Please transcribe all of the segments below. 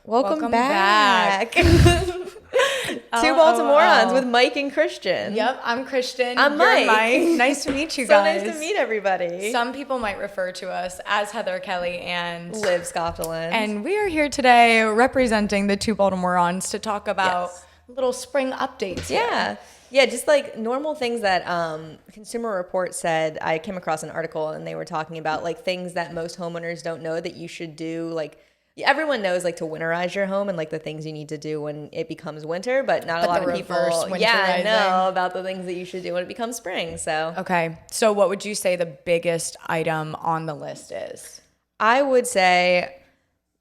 Welcome back. Two Baltimorons with Mike and Christian. Yep, I'm Christian. I'm You're Mike. Nice to meet you guys. So nice to meet everybody. Some people might refer to us as Heather, Kelley, and Liv Skofteland. And we are here today representing the two Baltimorons to talk about little spring updates. Yeah, just like normal things that Consumer Report said. I came across an article and they were talking about like things that most homeowners don't know that you should do. Like everyone knows like to winterize your home and like the things you need to do when it becomes winter, but not a lot of people know about the things that you should do when it becomes spring. So okay, so what would you say the biggest item on the list is? I would say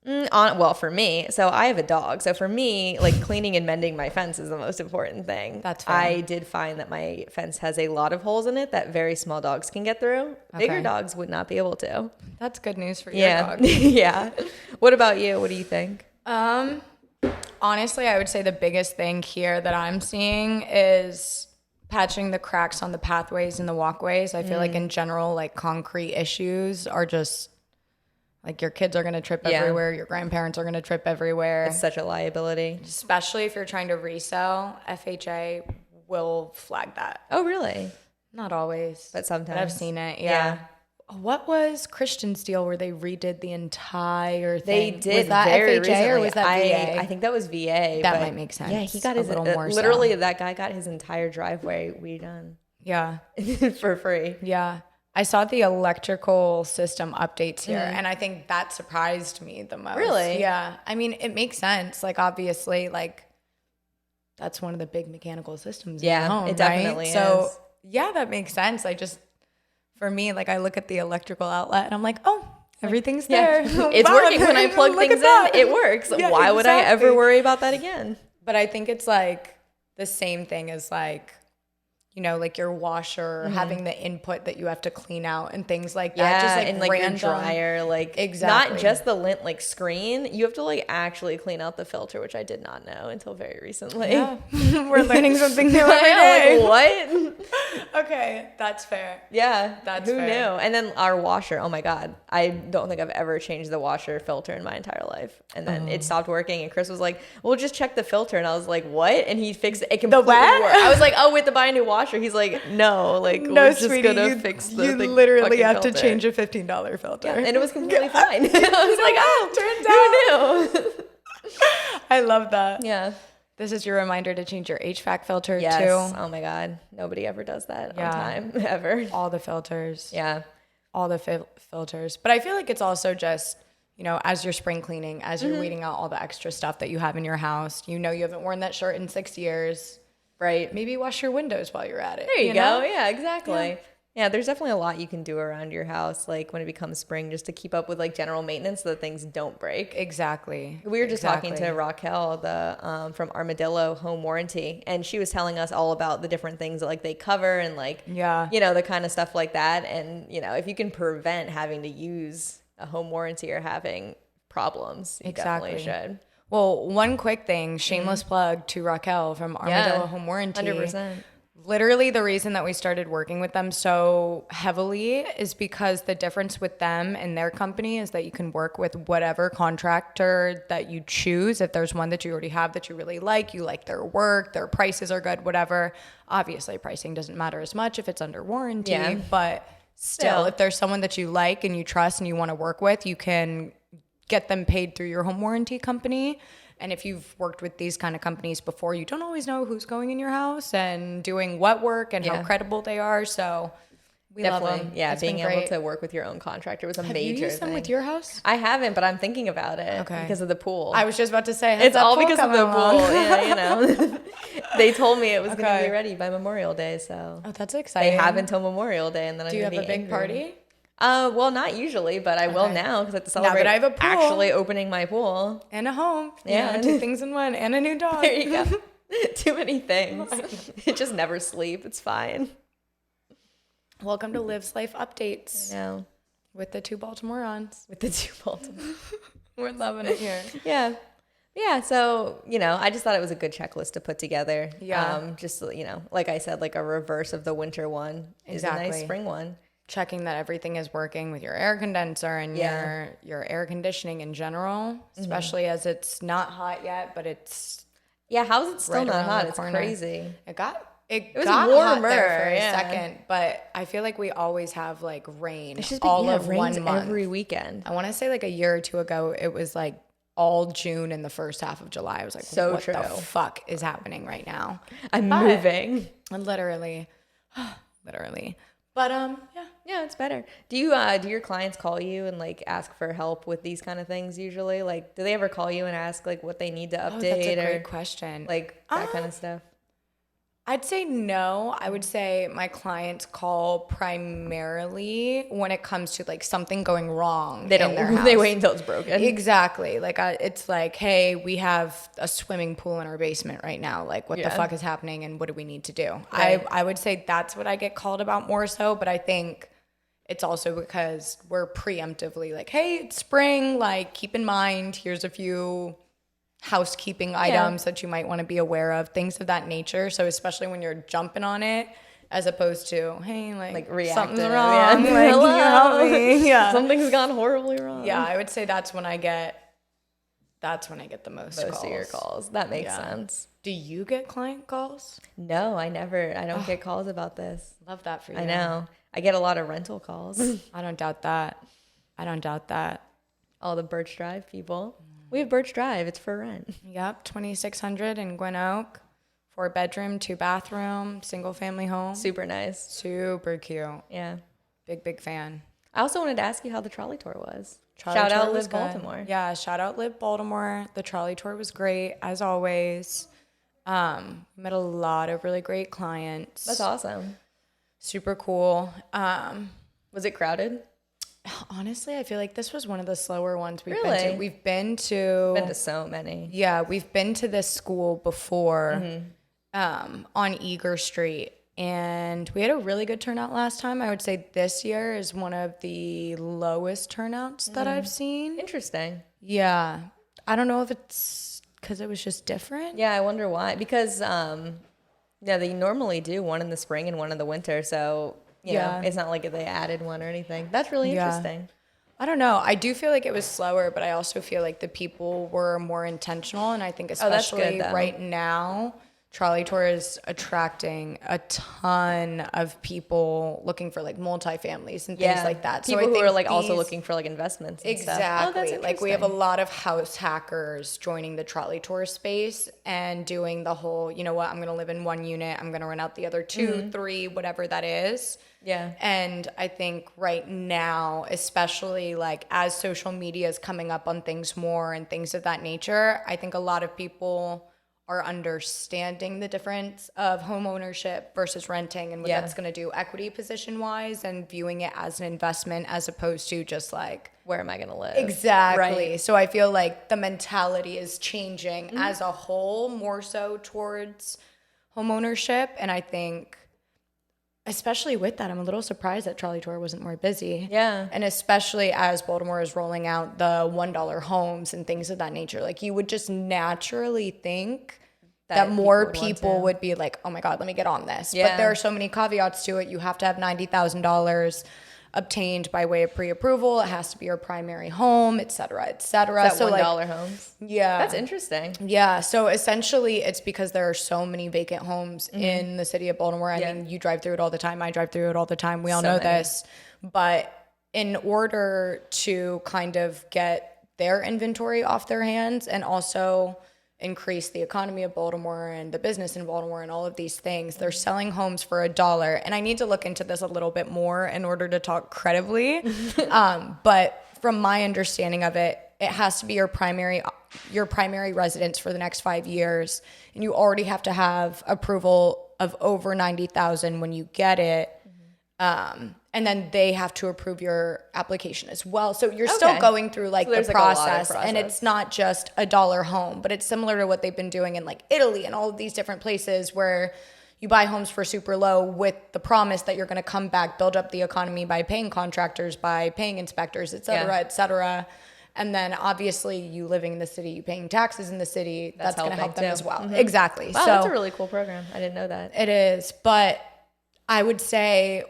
for me, so I have a dog. So for me, like cleaning and mending my fence is the most important thing. That's fair. I did find that my fence has a lot of holes in it that very small dogs can get through. Bigger dogs would not be able to. That's good news for your dog. Yeah. What about you? What do you think? Honestly, I would say the biggest thing here that I'm seeing is patching the cracks on the pathways and the walkways. I feel like in general, like concrete issues are just like your kids are going to trip everywhere. Your grandparents are going to trip everywhere. It's such a liability. Especially if you're trying to resell, FHA will flag that. Oh, really? Not always. But sometimes. I've seen it, yeah. What was Christian's deal where they redid the entire thing? They did. Was that very FHA recently. or was that VA? I think that was VA. That might make sense. Yeah, he got his that guy got his entire driveway redone. Yeah. For free. Yeah. I saw the electrical system updates here, and I think that surprised me the most. Really? Yeah. I mean, it makes sense. Like, obviously, like, that's one of the big mechanical systems in the home, it definitely is. So, yeah, that makes sense. For me, like, I look at the electrical outlet, and I'm like, oh, everything's there. It's working. When I plug things in, it works. Yeah, Why would I ever worry about that again? But I think it's, like, the same thing as, like, you know, like your washer, having the input that you have to clean out and things like that. Yeah, just like and like random. your dryer, like exactly. Not just the lint like screen. You have to like actually clean out the filter, which I did not know until very recently. Yeah. We're learning something new every day. Like, what? Okay, that's fair. Yeah, that's who fair. knew? And then our washer. Oh my god, I don't think I've ever changed the washer filter in my entire life. And then it stopped working, and Chris was like, "Well, just check the filter." And I was like, "What?" And he fixed it. It completely worked. I was like, "Oh, we have to buy a new washer." He's like, "No, like no, we're just sweetie, gonna fix the you literally have filter. to change a $15 filter." Yeah, and it was completely fine. I was like, "Oh, turns out." Who knew? I love that. Yeah. This is your reminder to change your HVAC filter too. Oh my god, nobody ever does that on time ever. All the filters. Yeah. All the filters. But I feel like it's also just, you know, as you're spring cleaning, as you're weeding out all the extra stuff that you have in your house, you know you haven't worn that shirt in 6 years. Right. Maybe wash your windows while you're at it. There you know? go. Yeah, exactly. Yeah, there's definitely a lot you can do around your house, like when it becomes spring, just to keep up with like general maintenance so that things don't break. Exactly. We were just talking to Raquel, from Armadillo Home Warranty, and she was telling us all about the different things that like they cover and like, you know, the kind of stuff like that. And, you know, if you can prevent having to use a home warranty or having problems, you definitely should. Well, one quick thing, shameless plug to Raquel from Armadillo Home Warranty. 100%. Literally the reason that we started working with them so heavily is because the difference with them and their company is that you can work with whatever contractor that you choose. If there's one that you already have that you really like, you like their work, their prices are good, whatever. Obviously, pricing doesn't matter as much if it's under warranty, but still, if there's someone that you like and you trust and you want to work with, you can get them paid through your home warranty company. And if you've worked with these kind of companies before, you don't always know who's going in your house and doing what work and how credible they are. So we love them. Yeah, it's being able to work with your own contractor was a major thing. Have you used them with your house? I haven't, but I'm thinking about it because of the pool. I was just about to say, it's all because of the pool. Yeah, you know. They told me it was going to be ready by Memorial Day, so. Oh, that's exciting. They have until Memorial Day, and then I'm going to be Do you have a big party? Well, not usually, but I will now because I have to celebrate I have a pool. Actually opening my pool. And a home. Yeah. Two things in one. And a new dog. There you go. Too many things. It just never sleep. It's fine. Welcome to Liv's Life Updates. I know. With the two Baltimorons. We're loving it here. Yeah. Yeah, so, you know, I just thought it was a good checklist to put together. Yeah. Just, you know, like I said, like a reverse of the winter one is a nice spring one. checking that everything is working with your air condenser and your air conditioning in general, especially as it's not hot yet, but it's how's it still right not around hot? the It's corner. crazy. It was got warmer, hot there for a yeah. second, but I feel like we always have like rain It's just all it of rains 1 month. every weekend. I want to say like a year or two ago, it was like all June and the first half of July. I was like, So what true. the fuck is happening right now? I'm moving. Literally. But Yeah, it's better. Do your clients call you and like ask for help with these kind of things usually? Like, do they ever call you and ask like what they need to update? that's a or great question. Like that kind of stuff. I'd say no. I would say my clients call primarily when it comes to like something going wrong. They don't. In their house. They wait until it's broken. Exactly. Like it's like, hey, we have a swimming pool in our basement right now. Like, what the fuck is happening, and what do we need to do? Right. I would say that's what I get called about more so. But I think it's also because we're preemptively like, hey, it's spring. Like, keep in mind, here's a few housekeeping items that you might want to be aware of, things of that nature. So especially when you're jumping on it, as opposed to, hey, like something's reactive. wrong, Yeah. like, can you help me? Yeah, Something's gone horribly wrong. yeah. I would say that's when I get the most calls. Of your calls. That makes sense. Do you get client calls? No, I never. I don't get calls about this. Love that for you. I know. I get a lot of rental calls. I don't doubt that. All the Birch Drive people. We have Birch Drive. It's for rent. Yep, 2600 in Gwen Oak, 4-bedroom, 2-bathroom, single family home. Super nice. Super cute. Yeah. Big fan. I also wanted to ask you how the trolley tour was. Trolley Shout tour out was Liv good. Baltimore. Yeah, shout out Liv Baltimore. The trolley tour was great, as always. Met a lot of really great clients. That's awesome. Super cool. Was it crowded? Honestly, I feel like this was one of the slower ones we've Really? been to. We've been to So many. Yeah, we've been to this school before on Eager Street, and we had a really good turnout last time. I would say this year is one of the lowest turnouts that I've seen. Interesting. Yeah. I don't know if it's because it was just different. Yeah, I wonder why. Because, they normally do one in the spring and one in the winter. So, you know, it's not like they added one or anything. That's really interesting. I don't know. I do feel like it was slower, but I also feel like the people were more intentional. And I think especially right now, Trolley Tour is attracting a ton of people looking for like multifamilies and things like that. People who are like also looking for like investments and stuff. Exactly. Oh, that's like we have a lot of house hackers joining the Trolley Tour space and doing the whole, you know what, I'm going to live in one unit. I'm going to rent out the other 2, 3, whatever that is. Yeah. And I think right now, especially like as social media is coming up on things more and things of that nature, I think a lot of people are understanding the difference of home ownership versus renting and what that's going to do equity position wise and viewing it as an investment as opposed to just like, where am I going to live? Exactly. Right. So I feel like the mentality is changing as a whole more so towards home ownership. And I think especially with that, I'm a little surprised that Trolley Tour wasn't more busy. Yeah. And especially as Baltimore is rolling out the $1 homes and things of that nature, like you would just naturally think that more people would be like, oh my God, let me get on this. Yeah. But there are so many caveats to it. You have to have $90,000 obtained by way of pre-approval. It has to be your primary home, et cetera, et cetera. So $1 homes. Yeah. That's interesting. Yeah. So essentially it's because there are so many vacant homes in the city of Baltimore. I mean, you drive through it all the time. I drive through it all the time. We all know this. But in order to kind of get their inventory off their hands and also increase the economy of Baltimore and the business in Baltimore and all of these things, they're selling homes for $1. And I need to look into this a little bit more in order to talk credibly. But from my understanding of it, it has to be your primary residence for the next 5 years. And you already have to have approval of over 90,000 when you get it. And then they have to approve your application as well. So you're still going through like the process, and it's not just $1 home, but it's similar to what they've been doing in like Italy and all of these different places where you buy homes for super low with the promise that you're going to come back, build up the economy by paying contractors, by paying inspectors, et cetera, et cetera. And then obviously you living in the city, you paying taxes in the city, that's going to help them as well. Exactly. Wow, that's a really cool program. I didn't know that. It is. But I would say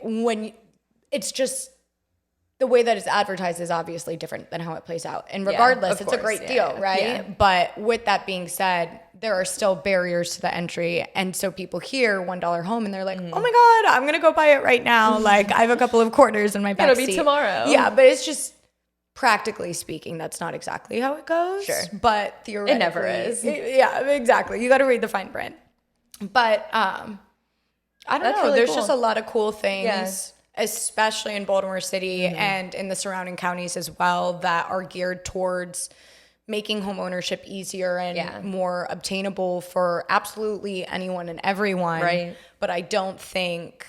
it's just the way that it's advertised is obviously different than how it plays out. And regardless, it's a great deal, right? Yeah. But with that being said, there are still barriers to the entry. And so people hear $1 home and they're like, oh my God, I'm going to go buy it right now. Like I have a couple of quarters in my backseat. It'll be tomorrow. Yeah, but it's just practically speaking, that's not exactly how it goes. Sure. But theoretically. It never is. Yeah, exactly. You got to read the fine print. But I don't know. Really There's cool. just a lot of cool things. Yeah. Especially in Baltimore City and in the surrounding counties as well, that are geared towards making home ownership easier and more obtainable for absolutely anyone and everyone. Right. But I don't think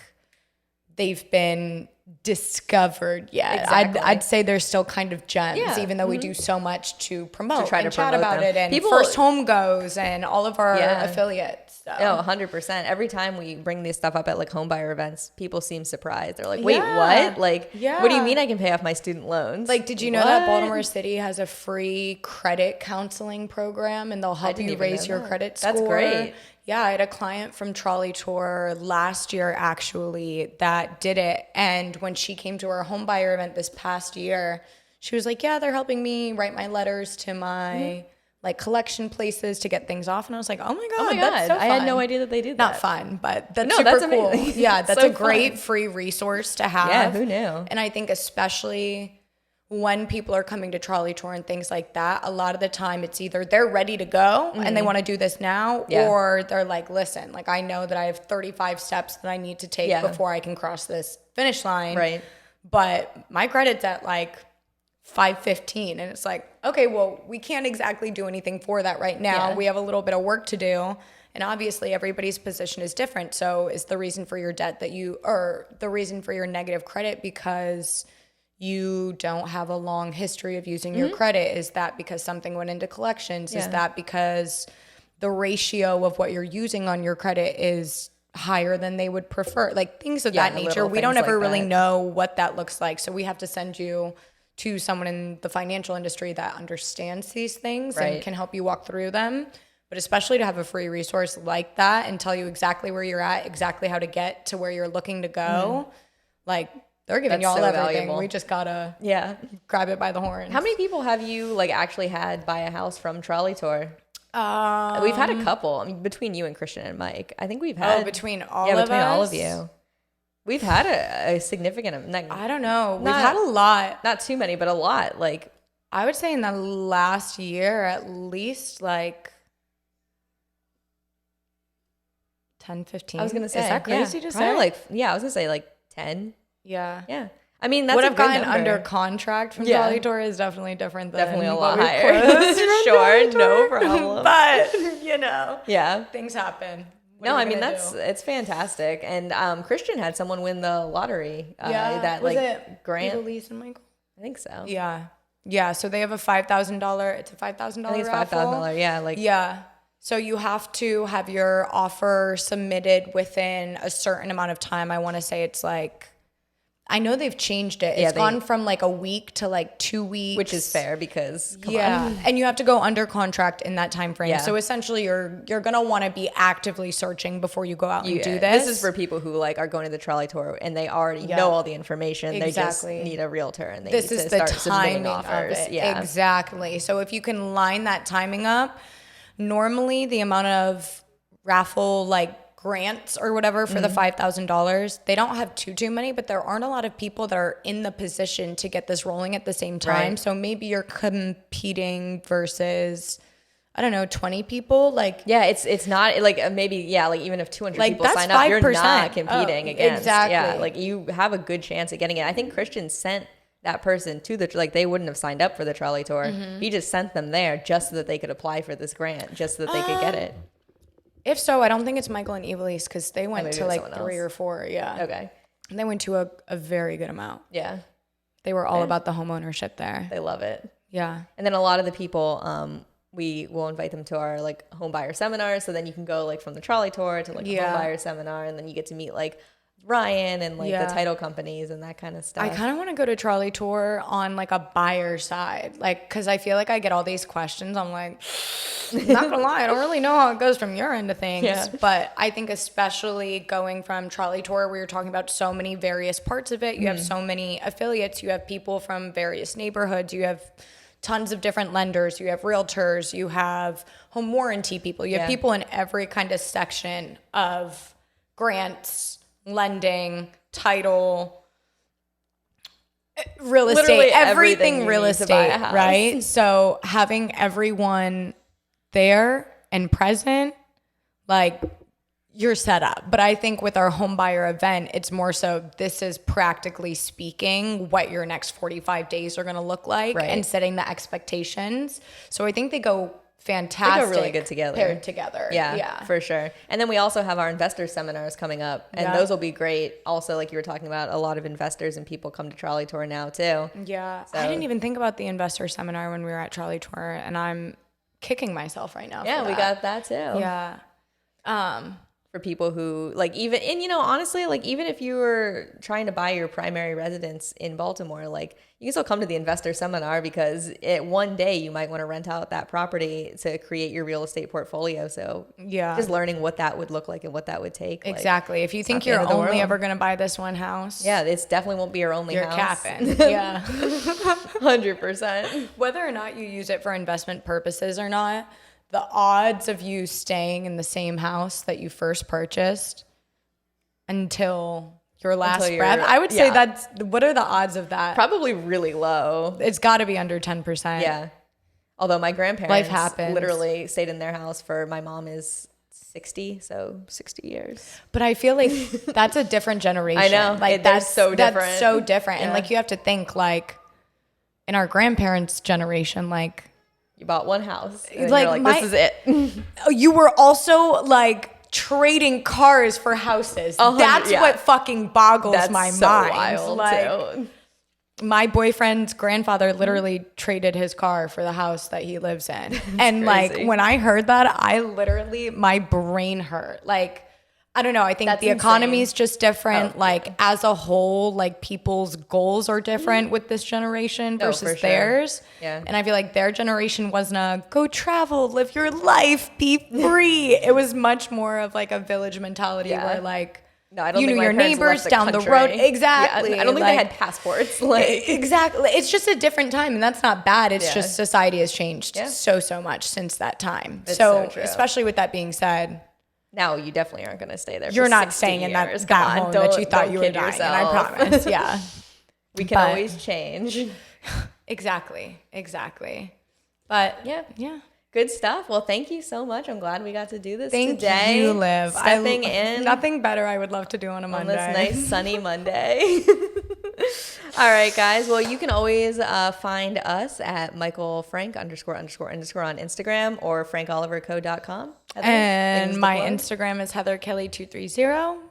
they've been discovered yet. Exactly. I'd say they're still kind of gems, even though we do so much to promote, try and to chat promote about them. it, and People- First Home Goes and all of our affiliates. So. Oh, 100%. Every time we bring this stuff up at like home buyer events, people seem surprised. They're like, wait, what? Like, what do you mean I can pay off my student loans? Like, did you know that Baltimore City has a free credit counseling program and they'll help you raise your credit score? That's great. Yeah, I had a client from Trolley Tour last year actually that did it. And when she came to our home buyer event this past year, she was like, yeah, they're helping me write my letters to my like collection places to get things off. And I was like, oh my God, that's so fun. I had no idea that they did that. Not fun, but that's No, super cool. amazing. Yeah, that's So a great fun. free resource to have. Yeah, who knew? And I think especially when people are coming to Trolley Tour and things like that, a lot of the time it's either they're ready to go and they want to do this now, or they're like, listen, like I know that I have 35 steps that I need to take before I can cross this finish line. Right. But my credit's at like 515, and it's like, okay, well, we can't exactly do anything for that right now. Yeah. We have a little bit of work to do. And obviously everybody's position is different. So is the reason for your debt or the reason for your negative credit because you don't have a long history of using your credit? Is that because something went into collections? Is that because the ratio of what you're using on your credit is higher than they would prefer? Like things of that nature. We don't ever really know what that looks like. So we have to send you to someone in the financial industry that understands these things and can help you walk through them. But especially to have a free resource like that and tell you exactly where you're at, exactly how to get to where you're looking to go, like they're giving y'all so everything. valuable. We just gotta grab it by the horns. How many people have you like actually had buy a house from Trolley Tour? We've had a couple. I mean, between you and Christian and Mike, I think we've had between all of us? between all of you. We've had a significant, like, I don't know. We've had a lot. Not too many, but a lot. Like, I would say in the last year, at least like 10, 15. I was going to say. Is that crazy to say? Like, I was going to say like 10. Yeah. Yeah. I mean, that's what a I've good gotten number. under contract from Trolley Tour is definitely different than Definitely a what lot we've higher. closed from Sure, Trolley no Tour. problem. But, you know, Yeah. things happen. What No, are we I mean, gonna do? it's fantastic. And Christian had someone win the lottery. That was like it grant. Elise and Michael? I think so. Yeah. Yeah. So they have a $5,000. It's a $5,000 I think it's raffle. $5,000. Yeah. Like, Yeah. So you have to have your offer submitted within a certain amount of time. I want to say it's like, I know they've changed it. It's gone from like a week to like 2 weeks. which is fair because, come on. And you have to go under contract in that time frame. Yeah. So essentially you're going to want to be actively searching before you go out and do this. This is for people who like are going to the Trolley Tour and they already know all the information. Exactly. They just need a realtor and they This need is to the start submitting timing offers. of it. Yeah. Exactly. So if you can line that timing up, normally the amount of raffle like grants or whatever for the $5,000, they don't have too many, but there aren't a lot of people that are in the position to get this rolling at the same time. Right. So maybe you're competing versus, I don't know, 20 people. Like, Yeah, it's not like maybe like even if 200 Like, people that's sign up, you're 5%. not competing Oh, against. exactly. Yeah, like you have a good chance at getting it. I think Christian sent that person to the like they wouldn't have signed up for the Trolley Tour. He just sent them there just so that they could apply for this grant, just so that they could get it. if so, I don't think it's Michael and Evelise because they went maybe to it was like someone 3 else. or 4. Yeah. Okay. And they went to a very good amount. Yeah, They were all about the home ownership there. they love it. Yeah. And then a lot of the people, we will invite them to our like home buyer seminar. So then you can go like from the Trolley Tour to like a home buyer seminar, and then you get to meet like Ryan and like the title companies and that kind of stuff. I kind of want to go to Trolley Tour on like a buyer side, like, because I feel like I get all these questions. I'm like, not gonna lie, I don't really know how it goes from your end of things. Yeah. But I think especially going from Trolley Tour, where you're talking about so many various parts of it, you have so many affiliates, you have people from various neighborhoods, you have tons of different lenders, you have realtors, you have home warranty people, you have people in every kind of section of grants, lending, title, real estate, everything real estate, right? So having everyone there and present, like, you're set up. But I think with our home buyer event, it's more so this is practically speaking what your next 45 days are going to look like and setting the expectations. So I think they go fantastic. They go really good together. Paired together. Yeah, for sure. And then we also have our investor seminars coming up, and those will be great. Also, like you were talking about, a lot of investors and people come to Trolley Tour now too. Yeah. So, I didn't even think about the investor seminar when we were at Trolley Tour, and I'm kicking myself right now. Yeah, we got that too. Yeah. For people who like, even, and you know, honestly, like even if you were trying to buy your primary residence in Baltimore, like you can still come to the investor seminar, because one day you might want to rent out that property to create your real estate portfolio. So just learning what that would look like and what that would take. Exactly. Like, if you think you're only ever going to buy this one house. Yeah, this definitely won't be your only house. You're capping. Yeah. 100%. Whether or not you use it for investment purposes or not, the odds of you staying in the same house that you first purchased until your last breath, I would say what are the odds of that? Probably really low. It's got to be under 10%. Yeah. Although my grandparents Life happens. literally stayed in their house for, my mom is 60, so 60 years. But I feel like that's a different generation. I know. Like that's so different. That's so different. Yeah. And like you have to think, like in our grandparents' generation, like you bought one house and like, you're like, this is it. You were also like trading cars for houses. That's what fucking boggles my mind. Wild like, too. My boyfriend's grandfather literally traded his car for the house that he lives in. And like when I heard that, my brain hurt. Like, I don't know. I think the economy is just different. Like as a whole, like people's goals are different with this generation versus theirs. Yeah. And I feel like their generation wasn't a go travel, live your life, be free. It was much more of like a village mentality where like, no, I don't you think knew my your parents neighbors left the down the country. road. Exactly. Yeah, I don't think they had passports. Like exactly. It's just a different time, and that's not bad. It's just society has changed so much since that time. It's so true. especially with that being said, now you definitely aren't going to stay there. You're for not 60 staying in years. that home that you thought you were dying. And I promise. Yeah. We can always change. Exactly. But yeah. Good stuff. Well, thank you so much. I'm glad we got to do this today. Thank you, Liv. Stepping in. Nothing better I would love to do on a Monday. On this nice sunny Monday. All right, guys. Well, you can always find us at Michael Frank __ on Instagram or frankoliverco.com. And my Instagram is Heather Kelley 230.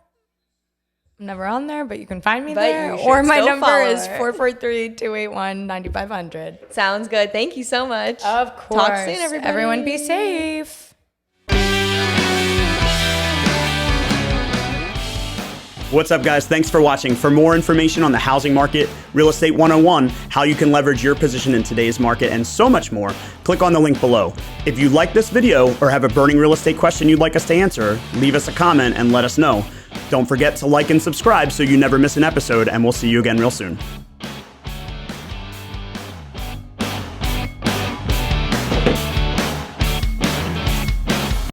I'm never on there, but you can find me there. Or my number is 443-281-9500. Sounds good. Thank you so much. Of course. Talk soon, everybody. Everyone be safe. What's up, guys? Thanks for watching. For more information on the housing market, Real Estate 101, how you can leverage your position in today's market, and so much more, click on the link below. If you like this video or have a burning real estate question you'd like us to answer, leave us a comment and let us know. Don't forget to like and subscribe so you never miss an episode, and we'll see you again real soon.